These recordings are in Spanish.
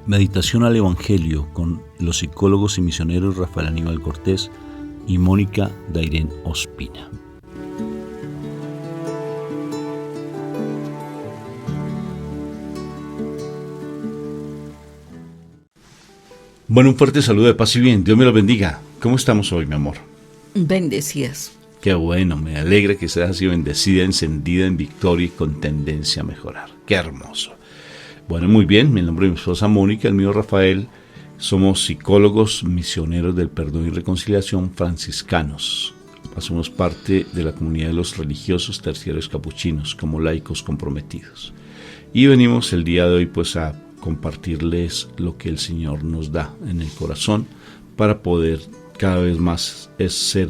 Meditación al Evangelio con los psicólogos y misioneros Rafael Aníbal Cortés y Mónica Dairén Ospina. Bueno, un fuerte saludo de paz y bien. Dios me lo bendiga. ¿Cómo estamos hoy, mi amor? Bendecidas. Qué bueno, me alegra que seas así bendecida, encendida en victoria y con tendencia a mejorar. Qué hermoso. Bueno, muy bien, mi nombre es mi esposa Mónica, el mío Rafael. Somos psicólogos misioneros del perdón y reconciliación franciscanos. Hacemos parte de la comunidad de los religiosos terciarios capuchinos como laicos comprometidos. Y venimos el día de hoy pues a compartirles lo que el Señor nos da en el corazón para poder cada vez más ser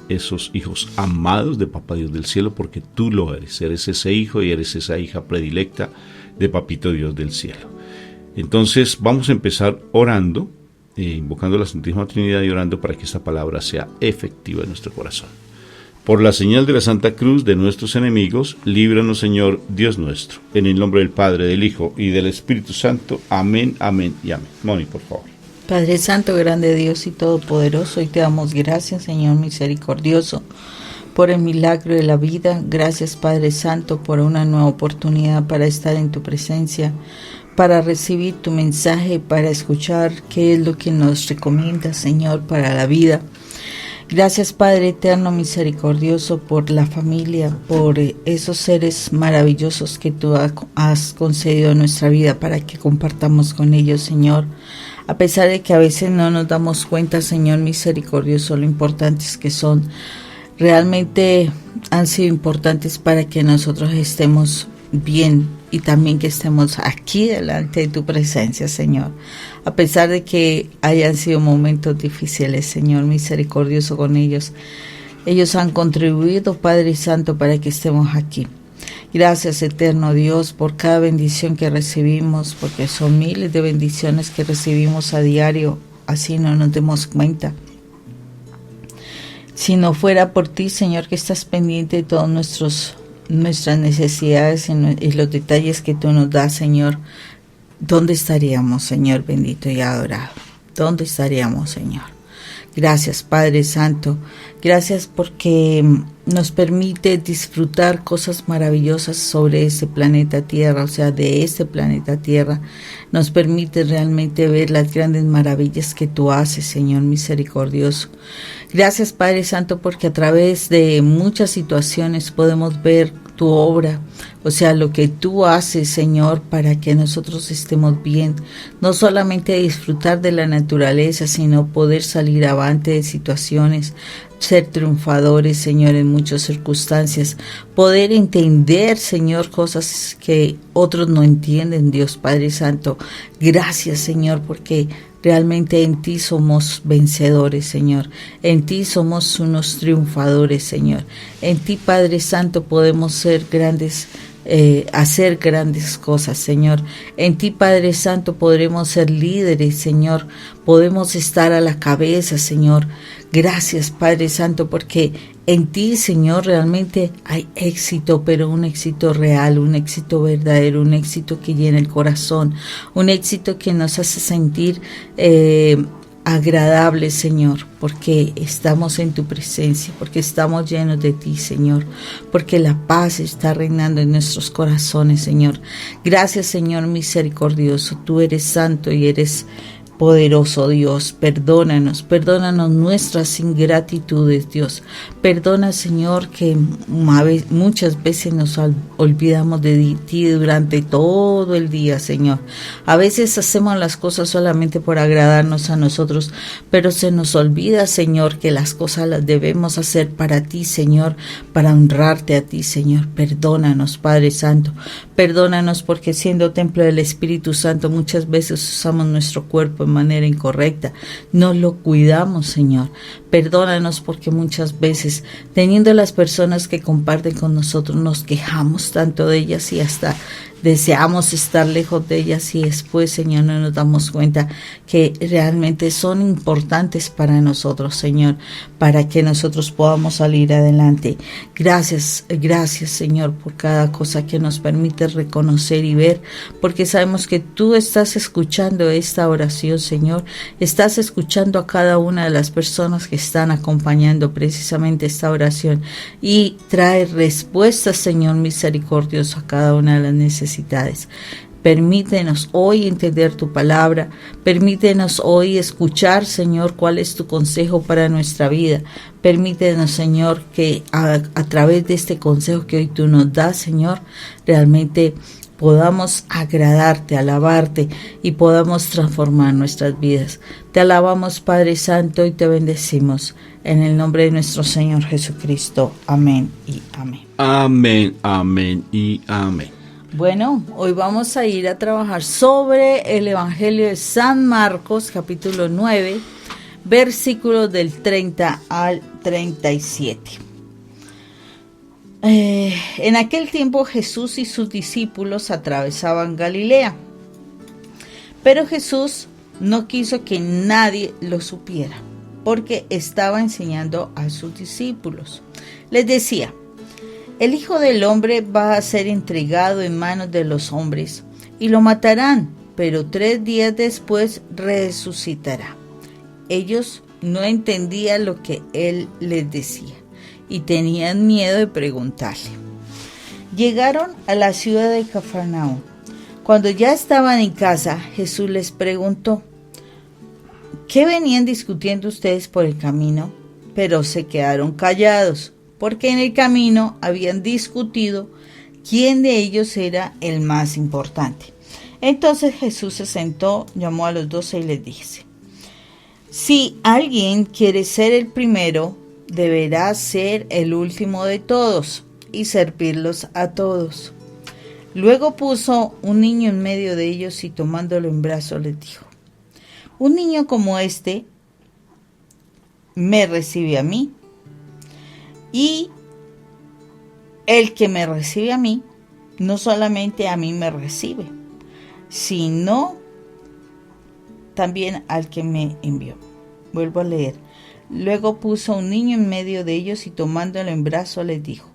esos hijos amados de Papá Dios del cielo, porque tú lo eres ese hijo y eres esa hija predilecta de Papito Dios del cielo. Entonces vamos a empezar orando, invocando la Santísima Trinidad y orando para que esta palabra sea efectiva en nuestro corazón. Por la señal de la Santa Cruz de nuestros enemigos, líbranos, Señor Dios nuestro. En el nombre del Padre, del Hijo y del Espíritu Santo. Amén, amén y amén. Moni, por favor. Padre Santo, grande Dios y Todopoderoso, hoy te damos gracias, Señor misericordioso, por el milagro de la vida. Gracias, Padre Santo, por una nueva oportunidad para estar en tu presencia, para recibir tu mensaje, para escuchar qué es lo que nos recomienda, Señor, para la vida. Gracias, Padre eterno misericordioso, por la familia, por esos seres maravillosos que tú has concedido en nuestra vida para que compartamos con ellos, Señor. A pesar de que a veces no nos damos cuenta, Señor misericordioso, lo importantes que son. Realmente han sido importantes para que nosotros estemos bien y también que estemos aquí delante de tu presencia, Señor. A pesar de que hayan sido momentos difíciles, Señor misericordioso, con ellos. Ellos han contribuido, Padre Santo, para que estemos aquí. Gracias, eterno Dios, por cada bendición que recibimos, porque son miles de bendiciones que recibimos a diario, así no nos demos cuenta. Si no fuera por ti, Señor, que estás pendiente de todas nuestras necesidades y los detalles que tú nos das, Señor, ¿dónde estaríamos, Señor bendito y adorado? ¿Dónde estaríamos, Señor? Gracias, Padre Santo. Gracias porque nos permite disfrutar cosas maravillosas sobre este planeta Tierra, o sea, de este planeta Tierra. Nos permite realmente ver las grandes maravillas que tú haces, Señor misericordioso. Gracias, Padre Santo, porque a través de muchas situaciones podemos ver tu obra, o sea, lo que tú haces, Señor, para que nosotros estemos bien, no solamente disfrutar de la naturaleza, sino poder salir avante de situaciones, ser triunfadores, Señor, en muchas circunstancias, poder entender, Señor, cosas que otros no entienden, Dios Padre Santo. Gracias, Señor, porque realmente en ti somos vencedores, Señor. En ti somos unos triunfadores, Señor. En ti, Padre Santo, podemos ser grandes, hacer grandes cosas, Señor. En ti, Padre Santo, podremos ser líderes, Señor. Podemos estar a la cabeza, Señor. Gracias, Padre Santo, porque en ti, Señor, realmente hay éxito, pero un éxito real, un éxito verdadero, un éxito que llena el corazón, un éxito que nos hace sentir agradables, Señor, porque estamos en tu presencia, porque estamos llenos de ti, Señor, porque la paz está reinando en nuestros corazones, Señor. Gracias, Señor misericordioso, tú eres santo y eres poderoso, Dios. Perdónanos nuestras ingratitudes, Dios. Perdona, Señor, que muchas veces nos olvidamos de ti durante todo el día, Señor. A veces hacemos las cosas solamente por agradarnos a nosotros, pero se nos olvida, Señor, que las cosas las debemos hacer para ti, Señor, para honrarte a ti, Señor. Perdónanos, Padre Santo. Perdónanos porque siendo templo del Espíritu Santo muchas veces usamos nuestro cuerpo manera incorrecta, no lo cuidamos, Señor. Perdónanos porque muchas veces, teniendo las personas que comparten con nosotros, nos quejamos tanto de ellas y hasta deseamos estar lejos de ellas, y después, Señor, no nos damos cuenta que realmente son importantes para nosotros, Señor, para que nosotros podamos salir adelante. Gracias, Señor, por cada cosa que nos permite reconocer y ver, porque sabemos que tú estás escuchando esta oración, Señor. Estás escuchando a cada una de las personas que están acompañando precisamente esta oración, y trae respuestas, Señor misericordioso, a cada una de las necesidades. Permítenos hoy entender tu palabra, permítenos hoy escuchar, Señor, cuál es tu consejo para nuestra vida. Permítenos, Señor, que a través de este consejo que hoy tú nos das, Señor, realmente podamos agradarte, alabarte y podamos transformar nuestras vidas. Te alabamos, Padre Santo, y te bendecimos en el nombre de nuestro Señor Jesucristo. Amén y amén. Amén, amén y amén. Bueno, hoy vamos a ir a trabajar sobre el Evangelio de San Marcos, capítulo 9, versículos del 30 al 37. En aquel tiempo Jesús y sus discípulos atravesaban Galilea, pero Jesús no quiso que nadie lo supiera, porque estaba enseñando a sus discípulos. Les decía: el Hijo del Hombre va a ser entregado en manos de los hombres, y lo matarán, pero 3 días después resucitará. Ellos no entendían lo que él les decía, y tenían miedo de preguntarle. Llegaron a la ciudad de Cafarnaúm. Cuando ya estaban en casa, Jesús les preguntó: ¿qué venían discutiendo ustedes por el camino? Pero se quedaron callados, porque en el camino habían discutido quién de ellos era el más importante. Entonces Jesús se sentó, llamó a los 12 y les dice: si alguien quiere ser el primero, deberá ser el último de todos y servirlos a todos. Luego puso un niño en medio de ellos y tomándolo en brazos les dijo: un niño como este me recibe a mí. Y el que me recibe a mí, no solamente a mí me recibe, sino también al que me envió. Vuelvo a leer. Luego puso un niño en medio de ellos y tomándolo en brazos les dijo: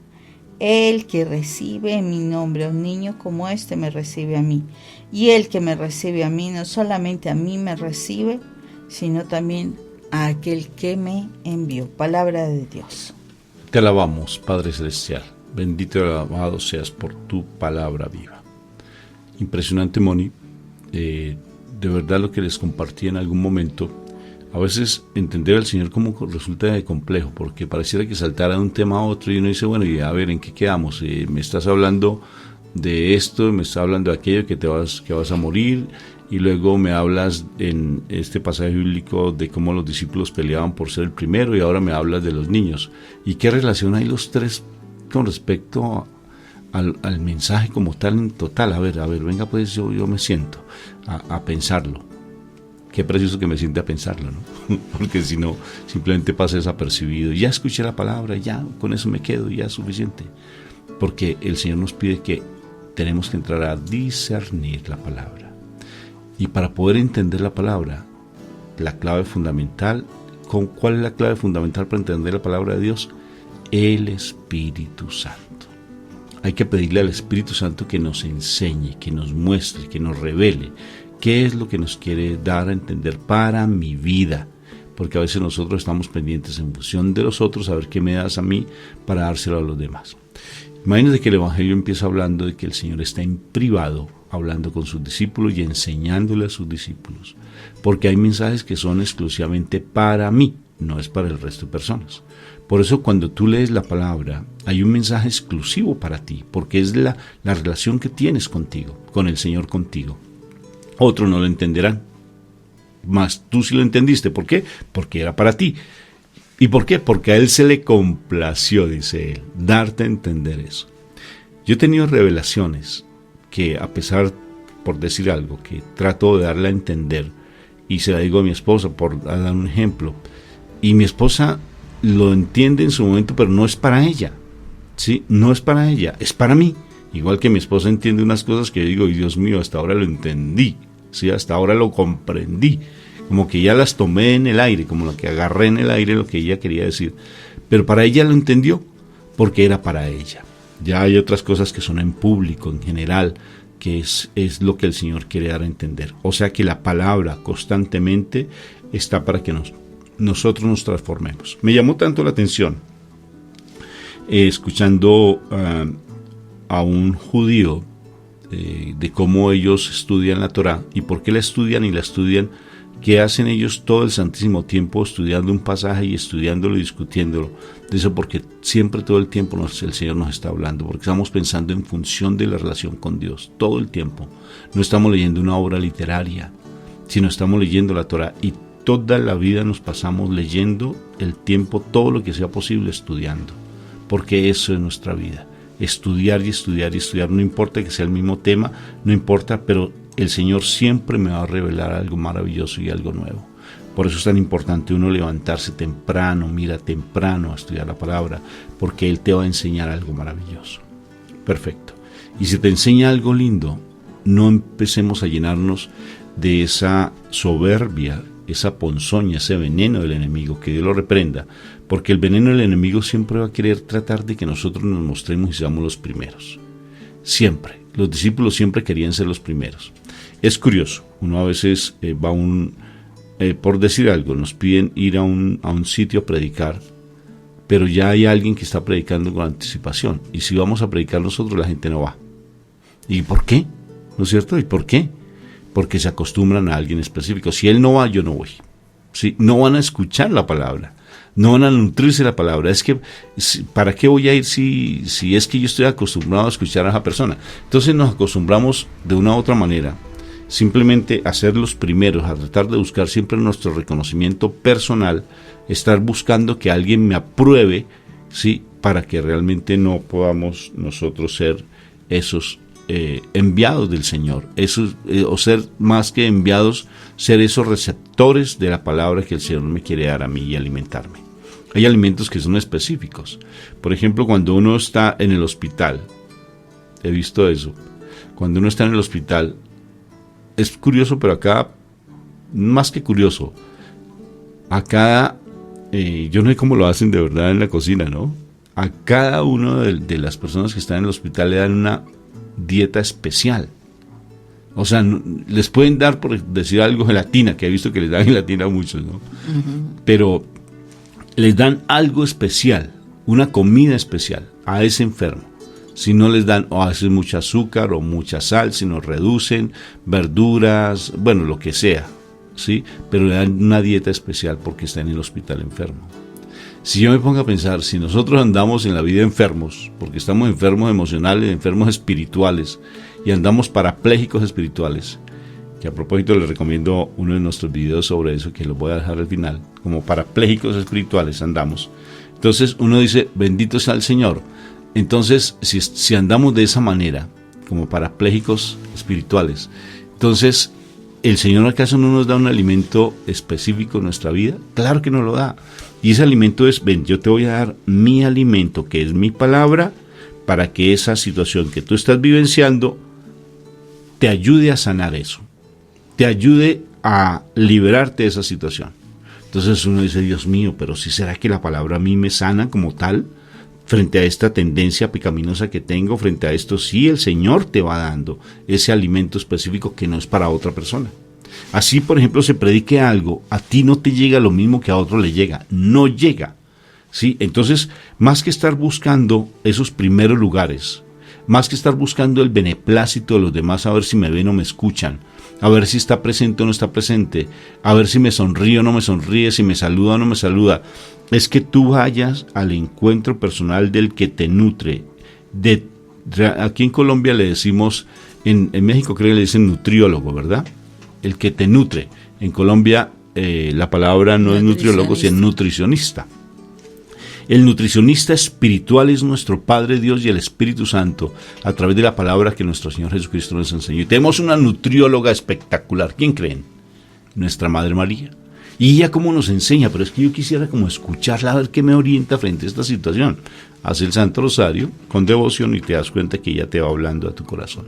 el que recibe en mi nombre a un niño como este me recibe a mí. Y el que me recibe a mí, no solamente a mí me recibe, sino también a aquel que me envió. Palabra de Dios. Te alabamos, Padre Celestial. Bendito y alabado seas por tu palabra viva. Impresionante, Moni. De verdad lo que les compartí en algún momento. A veces entender al Señor como resulta de complejo, porque pareciera que saltara de un tema a otro y uno dice: bueno, y a ver, ¿en qué quedamos? Me estás hablando de esto, me estás hablando de aquello, que vas a morir, y luego me hablas en este pasaje bíblico de cómo los discípulos peleaban por ser el primero, y ahora me hablas de los niños. ¿Y qué relación hay los tres con respecto al mensaje como tal en total? A ver, venga pues, yo me siento a pensarlo. Qué precioso que me siente a pensarlo, ¿no? Porque si no, simplemente pasa desapercibido. Ya escuché la palabra, ya con eso me quedo, ya es suficiente. Porque el Señor nos pide que tenemos que entrar a discernir la palabra. Y para poder entender la palabra, la clave fundamental, ¿cuál es la clave fundamental para entender la palabra de Dios? El Espíritu Santo. Hay que pedirle al Espíritu Santo que nos enseñe, que nos muestre, que nos revele qué es lo que nos quiere dar a entender para mi vida. Porque a veces nosotros estamos pendientes en función de los otros, a ver qué me das a mí para dárselo a los demás. Imagínense que el Evangelio empieza hablando de que el Señor está en privado, hablando con sus discípulos y enseñándole a sus discípulos. Porque hay mensajes que son exclusivamente para mí, no es para el resto de personas. Por eso cuando tú lees la palabra, hay un mensaje exclusivo para ti, porque es la relación que tienes contigo, con el Señor contigo. Otros no lo entenderán, mas tú sí lo entendiste. ¿Por qué? Porque era para ti. ¿Y por qué? Porque a Él se le complació, dice Él, darte a entender eso. Yo he tenido revelaciones que, a pesar, por decir algo, que trato de darle a entender y se la digo a mi esposa, por dar un ejemplo, y mi esposa lo entiende en su momento, pero no es para ella, ¿sí? No es para ella, es para mí. Igual que mi esposa entiende unas cosas que yo digo, Dios mío, hasta ahora lo entendí, ¿sí? Hasta ahora lo comprendí, como que ya las tomé en el aire, como lo que agarré en el aire lo que ella quería decir, pero para ella lo entendió, porque era para ella. Ya hay otras cosas que son en público, en general, que es lo que el Señor quiere dar a entender. O sea que la palabra constantemente está para que nosotros nos transformemos. Me llamó tanto la atención escuchando a un judío de cómo ellos estudian la Torá y por qué la estudian y la estudian, que hacen ellos todo el santísimo tiempo estudiando un pasaje y estudiándolo y discutiéndolo. Dice, porque siempre todo el tiempo el Señor nos está hablando, porque estamos pensando en función de la relación con Dios, todo el tiempo. No estamos leyendo una obra literaria, sino estamos leyendo la Torá, y toda la vida nos pasamos leyendo el tiempo, todo lo que sea posible estudiando, porque eso es nuestra vida, estudiar y estudiar y estudiar, no importa que sea el mismo tema, no importa, pero el Señor siempre me va a revelar algo maravilloso y algo nuevo. Por eso es tan importante uno levantarse temprano, mira temprano a estudiar la palabra, porque Él te va a enseñar algo maravilloso. Perfecto. Y si te enseña algo lindo, no empecemos a llenarnos de esa soberbia, esa ponzoña, ese veneno del enemigo, que Dios lo reprenda, porque el veneno del enemigo siempre va a querer tratar de que nosotros nos mostremos y seamos los primeros. Siempre. Los discípulos siempre querían ser los primeros. Es curioso, uno a veces va por decir algo, nos piden ir a un sitio a predicar, pero ya hay alguien que está predicando con anticipación, y si vamos a predicar nosotros, la gente no va. ¿Y por qué? ¿No es cierto? ¿Y por qué? Porque se acostumbran a alguien específico. Si él no va, yo no voy. ¿Sí? No van a escuchar la palabra, no van a nutrirse la palabra. Es que, ¿para qué voy a ir si es que yo estoy acostumbrado a escuchar a esa persona? Entonces nos acostumbramos de una u otra manera, simplemente a ser los primeros, a tratar de buscar siempre nuestro reconocimiento personal, estar buscando que alguien me apruebe, ¿sí? Para que realmente no podamos nosotros ser esos enviados del Señor, o ser más que enviados, ser esos receptores de la palabra que el Señor me quiere dar a mí y alimentarme. Hay alimentos que son específicos. Por ejemplo, cuando uno está en el hospital, he visto eso, cuando uno está en el hospital, es curioso, pero acá, más que curioso, acá, yo no sé cómo lo hacen de verdad en la cocina, ¿no? A cada uno de las personas que están en el hospital le dan una dieta especial. O sea, les pueden dar, por decir algo, gelatina, que he visto que les dan gelatina a muchos, ¿no? Uh-huh. Pero les dan algo especial, una comida especial a ese enfermo. Si no les dan o hacen mucho azúcar o mucha sal, si no reducen, verduras, bueno, lo que sea, ¿sí? Pero le dan una dieta especial porque está en el hospital enfermo. Si yo me pongo a pensar, si nosotros andamos en la vida enfermos, porque estamos enfermos emocionales, enfermos espirituales, y andamos parapléjicos espirituales, que a propósito les recomiendo uno de nuestros videos sobre eso, que lo voy a dejar al final, como parapléjicos espirituales andamos. Entonces uno dice, bendito sea el Señor. Entonces, si andamos de esa manera, como parapléjicos espirituales, entonces, ¿el Señor acaso no nos da un alimento específico en nuestra vida? Claro que nos lo da. Y ese alimento es, ven, yo te voy a dar mi alimento, que es mi palabra, para que esa situación que tú estás vivenciando te ayude a sanar eso, te ayude a liberarte de esa situación. Entonces uno dice, Dios mío, pero ¿sí será que la palabra a mí me sana como tal? Frente a esta tendencia pecaminosa que tengo, frente a esto, sí, el Señor te va dando ese alimento específico que no es para otra persona. Así, por ejemplo, se predique algo, a ti no te llega lo mismo que a otro le llega, no llega, ¿sí? Entonces, más que estar buscando esos primeros lugares, más que estar buscando el beneplácito de los demás, a ver si me ven o me escuchan, a ver si está presente o no está presente, a ver si me sonríe o no me sonríe, si me saluda o no me saluda, es que tú vayas al encuentro personal del que te nutre. Aquí en Colombia le decimos, en México creo que le dicen nutriólogo, ¿verdad? El que te nutre. En Colombia la palabra no es nutriólogo, sino nutricionista. El nutricionista espiritual es nuestro Padre Dios y el Espíritu Santo, a través de la palabra que nuestro Señor Jesucristo nos enseñó. Y tenemos una nutrióloga espectacular. ¿Quién creen? nuestra Madre María. Y ella cómo nos enseña, pero es que yo quisiera como escucharla, a ver qué me orienta frente a esta situación. Haz el Santo Rosario con devoción y te das cuenta que ella te va hablando a tu corazón.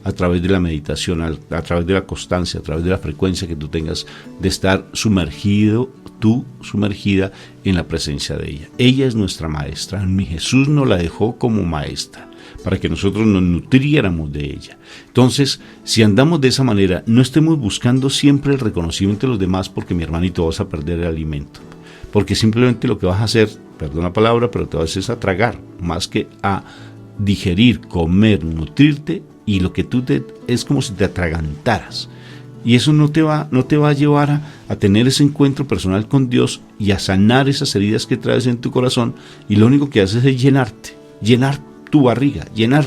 A través de la meditación, a través de la constancia, a través de la frecuencia que tú tengas de estar sumergido, tú sumergida en la presencia de ella. Ella es nuestra maestra. Mi Jesús nos la dejó como maestra, para que nosotros nos nutriéramos de ella. Entonces, si andamos de esa manera, no estemos buscando siempre el reconocimiento de los demás, porque mi hermanito vas a perder el alimento. Porque simplemente lo que vas a hacer, perdón la palabra, pero te vas a tragar, más que a digerir, comer, nutrirte, y lo que tú es como si te atragantaras. Y eso no te va a llevar a tener ese encuentro personal con Dios y a sanar esas heridas que traes en tu corazón, y lo único que haces es llenar tu barriga, llenar.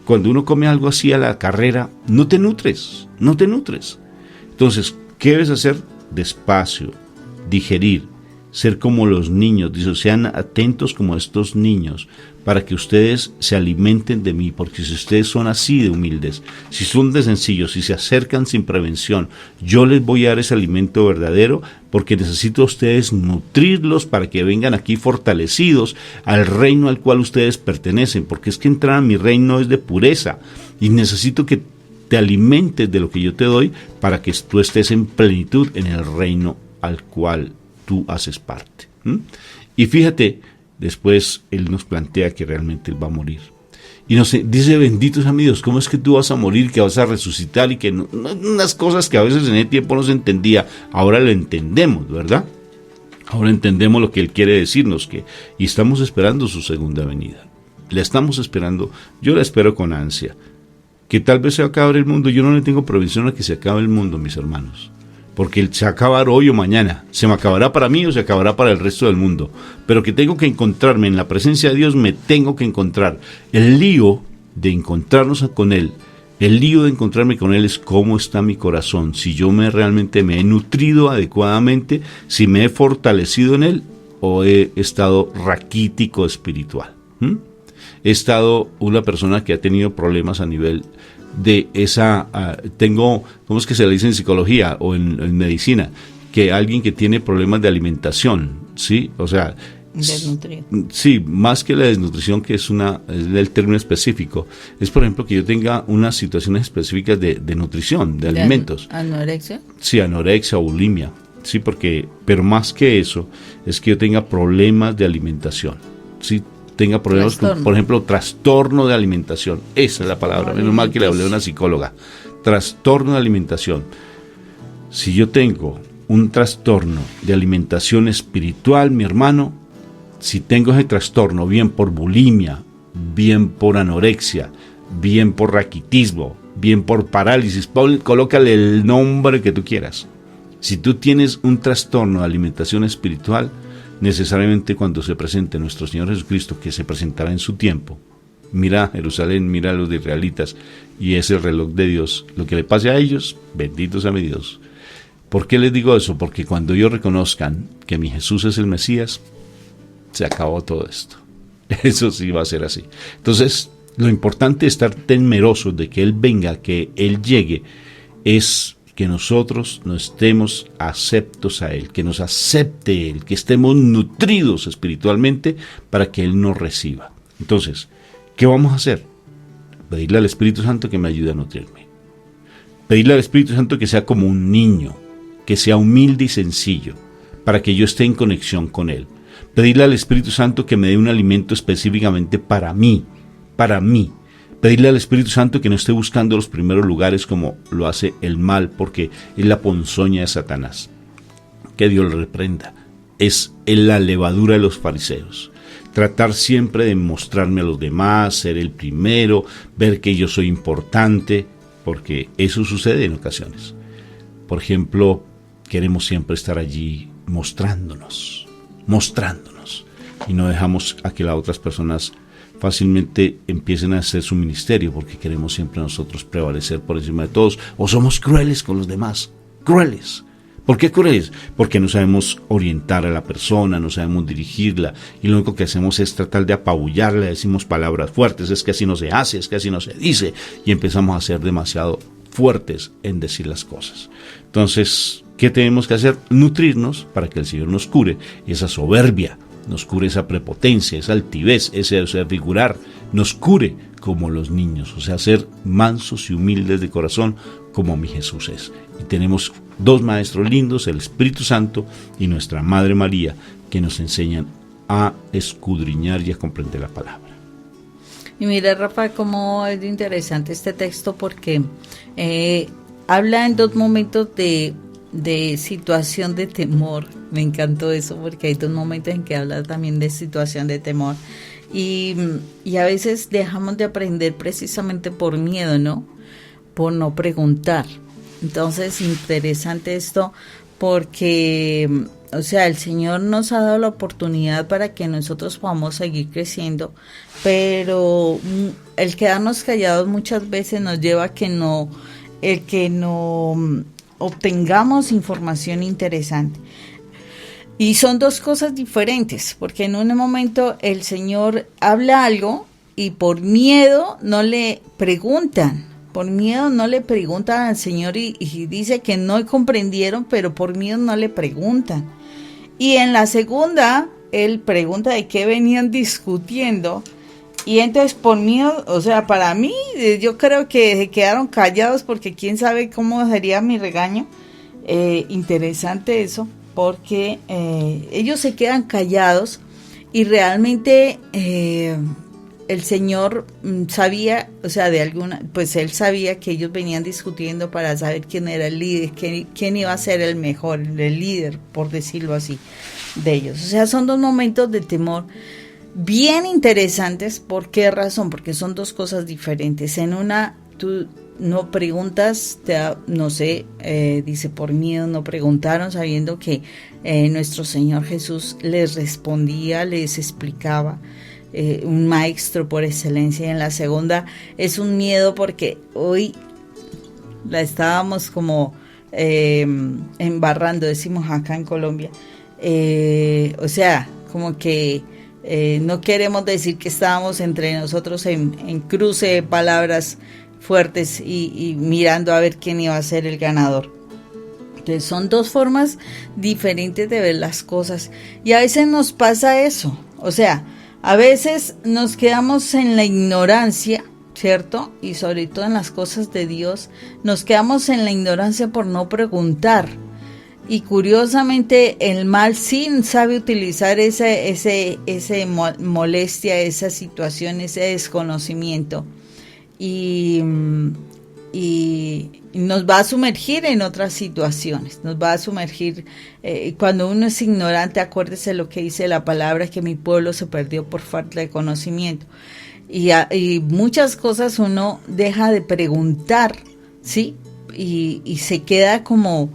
Cuando uno come algo así a la carrera, no te nutres. Entonces, ¿qué debes hacer? Despacio, digerir, ser como los niños, dice, sean atentos como estos niños, para que ustedes se alimenten de mí, porque si ustedes son así de humildes, si son de sencillos, si se acercan sin prevención, yo les voy a dar ese alimento verdadero, porque necesito a ustedes nutrirlos para que vengan aquí fortalecidos al reino al cual ustedes pertenecen, porque es que entrar a mi reino es de pureza, y necesito que te alimentes de lo que yo te doy para que tú estés en plenitud en el reino al cual tú haces parte. Y fíjate, después Él nos plantea que realmente Él va a morir. Y nos dice, benditos amigos, ¿cómo es que tú vas a morir, que vas a resucitar? Y que unas cosas que a veces en ese tiempo no se entendía, ahora lo entendemos, ¿verdad? Ahora entendemos lo que Él quiere decirnos, y estamos esperando su segunda venida. La estamos esperando, yo la espero con ansia. Que tal vez se va a acabar el mundo, yo no le tengo previsión a que se acabe el mundo, mis hermanos. Porque se va a acabar hoy o mañana, se me acabará para mí o se acabará para el resto del mundo, pero que tengo que encontrarme en la presencia de Dios, me tengo que encontrar. El lío de encontrarnos con Él, el lío de encontrarme con Él es cómo está mi corazón, si yo realmente me he nutrido adecuadamente, si me he fortalecido en Él o he estado raquítico espiritual. He estado una persona que ha tenido problemas a nivel de tengo, ¿cómo es que se le dice en psicología o en medicina? Que alguien que tiene problemas de alimentación, ¿sí? O sea, desnutrido. Sí, más que la desnutrición, que es el término específico, es por ejemplo que yo tenga unas situaciones específicas de nutrición, de alimentos. ¿Anorexia? Sí, anorexia o bulimia, sí, pero más que eso, es que yo tenga problemas de alimentación, sí, tenga problemas, por ejemplo, trastorno de alimentación. Esa es la palabra, menos mal que le hablé a una psicóloga. Trastorno de alimentación. Si yo tengo un trastorno de alimentación espiritual, mi hermano, si tengo ese trastorno, bien por bulimia, bien por anorexia, bien por raquitismo, bien por parálisis, colócale el nombre que tú quieras. Si tú tienes un trastorno de alimentación espiritual, necesariamente cuando se presente nuestro Señor Jesucristo, que se presentará en su tiempo, mira Jerusalén, mira a los israelitas, y es el reloj de Dios. Lo que le pase a ellos, benditos a mi Dios. ¿Por qué les digo eso? Porque cuando ellos reconozcan que mi Jesús es el Mesías, se acabó todo esto. Eso sí va a ser así. Entonces, lo importante es estar temerosos de que Él venga, que Él llegue, es que nosotros no estemos aceptos a Él, que nos acepte Él, que estemos nutridos espiritualmente para que Él nos reciba. Entonces, ¿qué vamos a hacer? Pedirle al Espíritu Santo que me ayude a nutrirme. Pedirle al Espíritu Santo que sea como un niño, que sea humilde y sencillo, para que yo esté en conexión con Él. Pedirle al Espíritu Santo que me dé un alimento específicamente para mí. Pedirle al Espíritu Santo que no esté buscando los primeros lugares como lo hace el mal, porque es la ponzoña de Satanás. Que Dios lo reprenda. Es la levadura de los fariseos. Tratar siempre de mostrarme a los demás, ser el primero, ver que yo soy importante, porque eso sucede en ocasiones. Por ejemplo, queremos siempre estar allí mostrándonos, y no dejamos a que las otras personas fácilmente empiecen a hacer su ministerio, porque queremos siempre nosotros prevalecer por encima de todos, o somos crueles con los demás, crueles. ¿Por qué crueles? Porque no sabemos orientar a la persona, no sabemos dirigirla, y lo único que hacemos es tratar de apabullarla, decimos palabras fuertes, es que así no se hace, es que así no se dice, y empezamos a ser demasiado fuertes en decir las cosas. Entonces, ¿Qué tenemos que hacer? Nutrirnos para que el Señor nos cure esa soberbia, nos cure esa prepotencia, esa altivez, ese figurar, nos cure como los niños, o sea, ser mansos y humildes de corazón como mi Jesús es. Y tenemos dos maestros lindos, el Espíritu Santo y nuestra Madre María, que nos enseñan a escudriñar y a comprender la palabra. Y mira, Rafa, cómo es interesante este texto porque habla en dos momentos de situación de temor. Me encantó eso porque hay dos momentos en que habla también de situación de temor. Y a veces dejamos de aprender precisamente por miedo, ¿no? Por no preguntar. Entonces, interesante esto porque, o sea, el Señor nos ha dado la oportunidad para que nosotros podamos seguir creciendo, pero el quedarnos callados muchas veces nos lleva a que no obtengamos información interesante. Y son dos cosas diferentes, porque en un momento el Señor habla algo y por miedo no le preguntan. Por miedo no le preguntan al Señor y dice que no comprendieron, pero por miedo no le preguntan. Y en la segunda, él pregunta de qué venían discutiendo. Y entonces por miedo, o sea, para mí, yo creo que se quedaron callados porque quién sabe cómo sería mi regaño. Interesante eso, porque ellos se quedan callados y realmente el Señor sabía, o sea, pues él sabía que ellos venían discutiendo para saber quién era el líder, quién iba a ser el mejor, el líder, por decirlo así, de ellos. O sea, son dos momentos de temor bien interesantes. ¿Por qué razón? Porque son dos cosas diferentes. En una, tú no preguntas, no sé, dice por miedo no preguntaron, sabiendo que nuestro Señor Jesús les respondía, les explicaba. Un maestro por excelencia. Y en la segunda es un miedo porque hoy la estábamos como embarrando, decimos acá en Colombia, o sea, como que no queremos decir que estábamos entre nosotros en cruce de palabras fuertes y mirando a ver quién iba a ser el ganador. Entonces son dos formas diferentes de ver las cosas y a veces nos pasa eso, o sea, a veces nos quedamos en la ignorancia, ¿cierto? Y sobre todo en las cosas de Dios, nos quedamos en la ignorancia por no preguntar. Y curiosamente el mal sí sabe utilizar ese molestia, esa situación, ese desconocimiento. Y nos va a sumergir en otras situaciones, nos va a sumergir, cuando uno es ignorante, acuérdese lo que dice la palabra, que mi pueblo se perdió por falta de conocimiento, y muchas cosas uno deja de preguntar, ¿sí? Y se queda como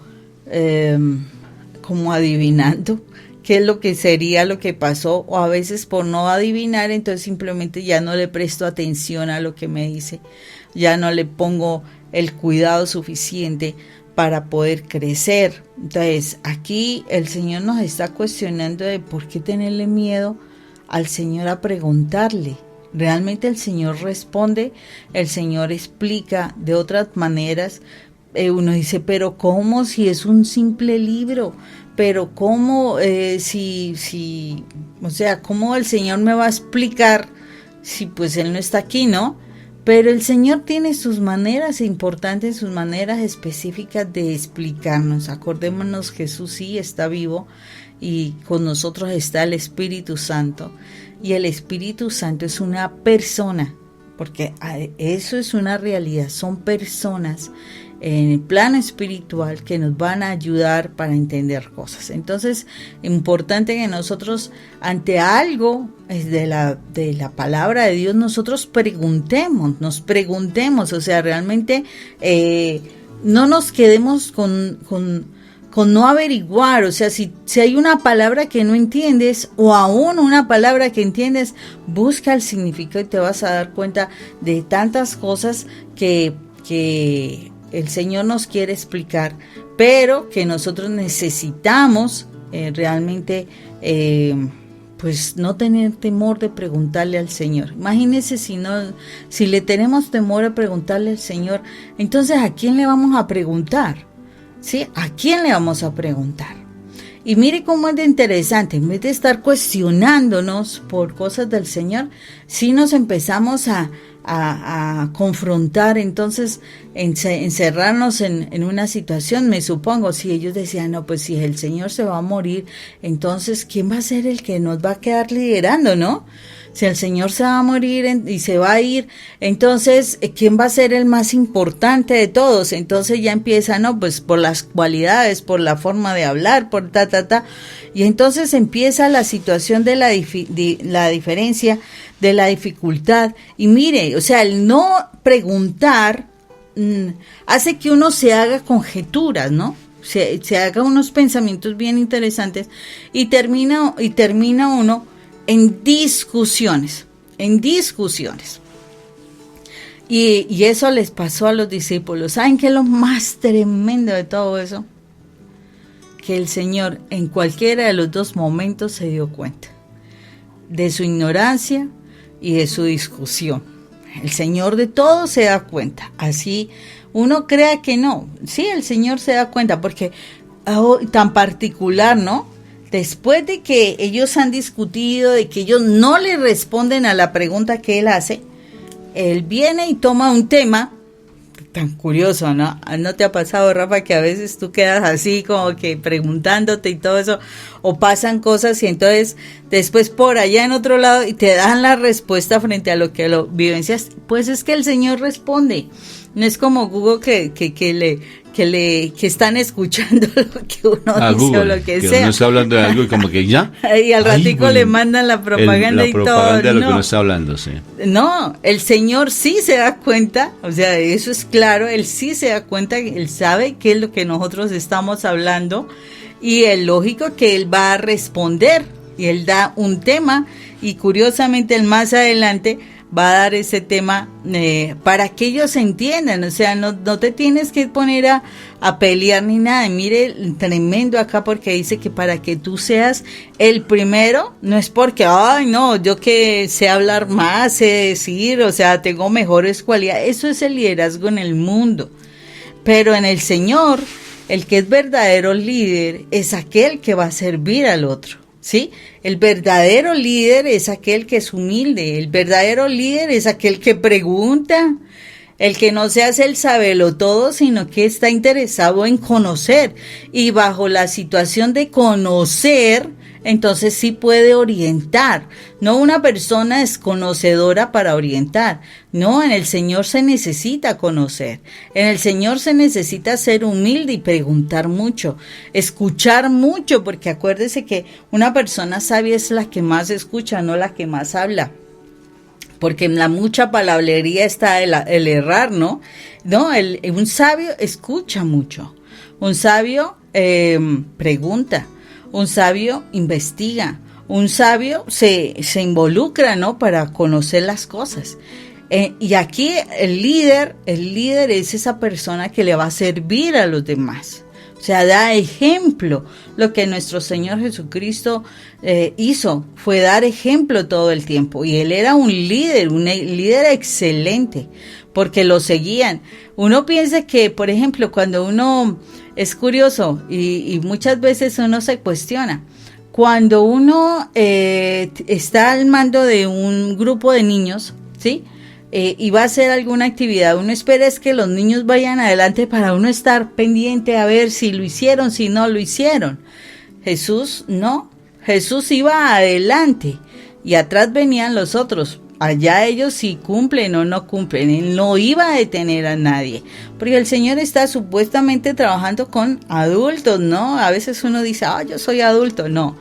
adivinando qué es lo que sería lo que pasó, o a veces por no adivinar, entonces simplemente ya no le presto atención a lo que me dice, ya no le pongo el cuidado suficiente para poder crecer. Entonces aquí el Señor nos está cuestionando de por qué tenerle miedo al Señor a preguntarle. Realmente el Señor responde, el Señor explica de otras maneras. Uno dice, pero ¿cómo si es un simple libro? Pero ¿cómo o sea, cómo el Señor me va a explicar si pues Él no está aquí, ¿no? Pero el Señor tiene sus maneras importantes, sus maneras específicas de explicarnos. Acordémonos, Jesús sí está vivo y con nosotros está el Espíritu Santo. Y el Espíritu Santo es una persona, porque eso es una realidad, son personas en el plano espiritual que nos van a ayudar para entender cosas. Entonces, importante que nosotros ante algo de la palabra de Dios, nosotros nos preguntemos, o sea, realmente no nos quedemos con no averiguar, o sea, si hay una palabra que no entiendes o aún una palabra que entiendes, busca el significado y te vas a dar cuenta de tantas cosas que el Señor nos quiere explicar, pero que nosotros necesitamos realmente pues no tener temor de preguntarle al Señor. Imagínense si le tenemos temor a preguntarle al Señor, entonces ¿a quién le vamos a preguntar? ¿sí? ¿A quién le vamos a preguntar? Y mire cómo es de interesante, en vez de estar cuestionándonos por cosas del Señor, sí nos empezamos a confrontar, entonces encerrarnos en una situación. Me supongo, si ellos decían, no, pues si el Señor se va a morir, entonces ¿quién va a ser el que nos va a quedar liderando, no? Si el Señor se va a morir y se va a ir, entonces ¿quién va a ser el más importante de todos? Entonces ya empieza, no, pues por las cualidades, por la forma de hablar, por y entonces empieza la situación de la diferencia, de la dificultad. Y mire, o sea, el no preguntar hace que uno se haga conjeturas, ¿no? Se haga unos pensamientos bien interesantes y termina uno en discusiones. Y eso les pasó a los discípulos. ¿Saben qué es lo más tremendo de todo eso? Que el Señor en cualquiera de los dos momentos se dio cuenta de su ignorancia y de su discusión. El Señor de todo se da cuenta. Así uno crea que no. Sí, el Señor se da cuenta porque tan particular, ¿no? Después de que ellos han discutido, de que ellos no le responden a la pregunta que Él hace, Él viene y toma un tema tan curioso, ¿no? ¿No te ha pasado, Rafa, que a veces tú quedas así como que preguntándote y todo eso, o pasan cosas y entonces después por allá en otro lado y te dan la respuesta frente a lo que lo vivencias? Pues es que el Señor responde. No es como Google que están escuchando lo que uno dice Google, o lo que sea. Uno está hablando de algo y como que ya. Y al ratico bueno, le mandan la propaganda y todo. La propaganda de lo que uno está hablando, sí. No, el Señor sí se da cuenta, o sea, eso es claro, Él sí se da cuenta, Él sabe qué es lo que nosotros estamos hablando y es lógico que Él va a responder y Él da un tema y curiosamente Él más adelante va a dar ese tema para que ellos entiendan, o sea, no te tienes que poner a pelear ni nada. Y mire, tremendo acá porque dice que para que tú seas el primero, no es porque, ay no, yo que sé hablar más, sé decir, o sea, tengo mejores cualidades, eso es el liderazgo en el mundo, pero en el Señor, el que es verdadero líder es aquel que va a servir al otro. ¿Sí? El verdadero líder es aquel que es humilde, el verdadero líder es aquel que pregunta, el que no se hace el sabelotodo, sino que está interesado en conocer y bajo la situación de conocer, entonces sí puede orientar. No una persona es conocedora para orientar. No, en el Señor se necesita conocer. En el Señor se necesita ser humilde y preguntar mucho, escuchar mucho, porque acuérdese que una persona sabia es la que más escucha, no la que más habla. Porque en la mucha palabrería está el errar, ¿no? No, un sabio escucha mucho. Un sabio pregunta. Un sabio investiga, un sabio se involucra, ¿no? Para conocer las cosas. Y aquí el líder es esa persona que le va a servir a los demás. O sea, da ejemplo. Lo que nuestro Señor Jesucristo hizo fue dar ejemplo todo el tiempo. Y Él era un líder excelente, porque lo seguían. Uno piensa que, por ejemplo, cuando uno es curioso y muchas veces uno se cuestiona, cuando uno está al mando de un grupo de niños, ¿sí? Y va a hacer alguna actividad, uno espera es que los niños vayan adelante para uno estar pendiente a ver si lo hicieron, si no lo hicieron. Jesús no, Jesús iba adelante y atrás venían los otros. Allá ellos si cumplen o no cumplen, Él no iba a detener a nadie, porque el Señor está supuestamente trabajando con adultos, ¿no? A veces uno dice, yo soy adulto, no.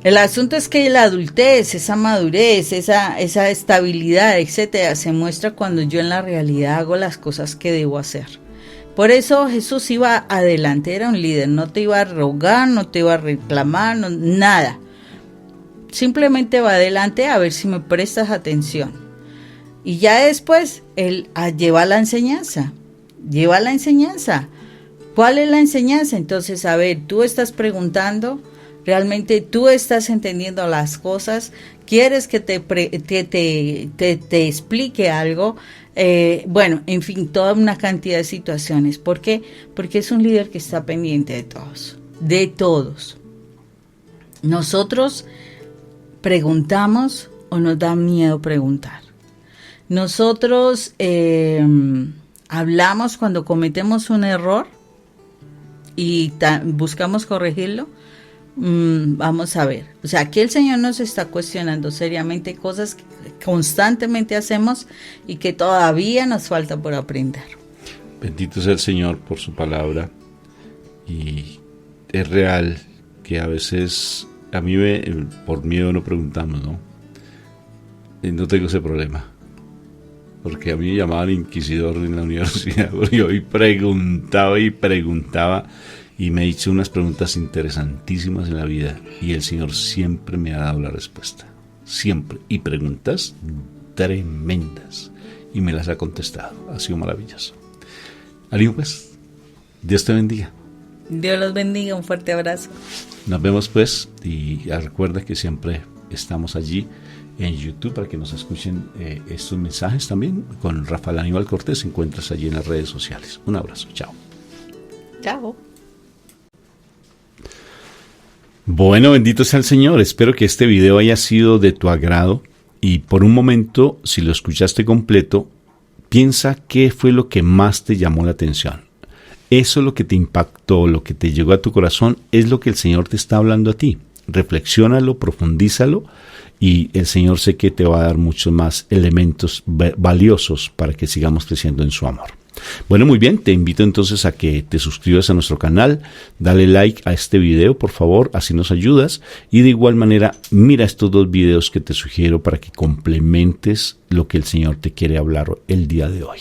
El asunto es que la adultez, esa madurez, esa estabilidad, etcétera, se muestra cuando yo en la realidad hago las cosas que debo hacer. Por eso Jesús iba adelante, era un líder, no te iba a rogar, no te iba a reclamar, no, nada. Simplemente va adelante a ver si me prestas atención. Y ya después él lleva la enseñanza. ¿Cuál es la enseñanza? Entonces, a ver, tú estás preguntando, realmente tú estás entendiendo las cosas, quieres que te explique algo, Bueno, en fin, toda una cantidad de situaciones. ¿Por qué? Porque es un líder que está pendiente de todos, de todos. Nosotros preguntamos o nos da miedo preguntar. Nosotros hablamos cuando cometemos un error y buscamos corregirlo. Vamos a ver, o sea, aquí el Señor nos está cuestionando seriamente cosas que constantemente hacemos y que todavía nos falta por aprender. Bendito sea el Señor por su palabra. Y es real que a veces a mí por miedo no preguntamos, ¿no? No tengo ese problema, porque a mí me llamaban inquisidor en la universidad, porque yo preguntaba y me he hecho unas preguntas interesantísimas en la vida y el Señor siempre me ha dado la respuesta, siempre, y preguntas tremendas, y me las ha contestado. Ha sido maravilloso. Ánimo pues, Dios te bendiga. Dios los bendiga, un fuerte abrazo. Nos vemos pues, y recuerda que siempre estamos allí en YouTube para que nos escuchen estos mensajes también. Con Rafael Aníbal Cortés encuentras allí en las redes sociales. Un abrazo, chao. Chao. Bueno, bendito sea el Señor. Espero que este video haya sido de tu agrado y por un momento, si lo escuchaste completo, piensa qué fue lo que más te llamó la atención. Eso, lo que te impactó, lo que te llegó a tu corazón, es lo que el Señor te está hablando a ti. Reflexiónalo, profundízalo y el Señor sé que te va a dar muchos más elementos valiosos para que sigamos creciendo en su amor. Bueno, muy bien, te invito entonces a que te suscribas a nuestro canal, dale like a este video, por favor, así nos ayudas, y de igual manera, mira estos 2 videos que te sugiero para que complementes lo que el Señor te quiere hablar el día de hoy.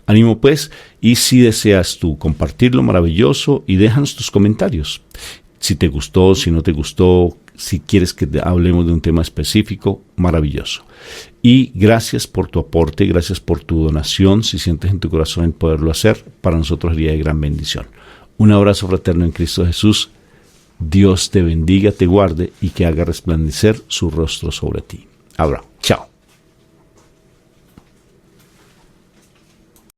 Ánimo pues, y si deseas tú compartirlo, maravilloso, y déjanos tus comentarios. Si te gustó, si no te gustó, si quieres que hablemos de un tema específico, maravilloso. Y gracias por tu aporte, gracias por tu donación. Si sientes en tu corazón el poderlo hacer, para nosotros sería de gran bendición. Un abrazo fraterno en Cristo Jesús. Dios te bendiga, te guarde y que haga resplandecer su rostro sobre ti. Abrazo.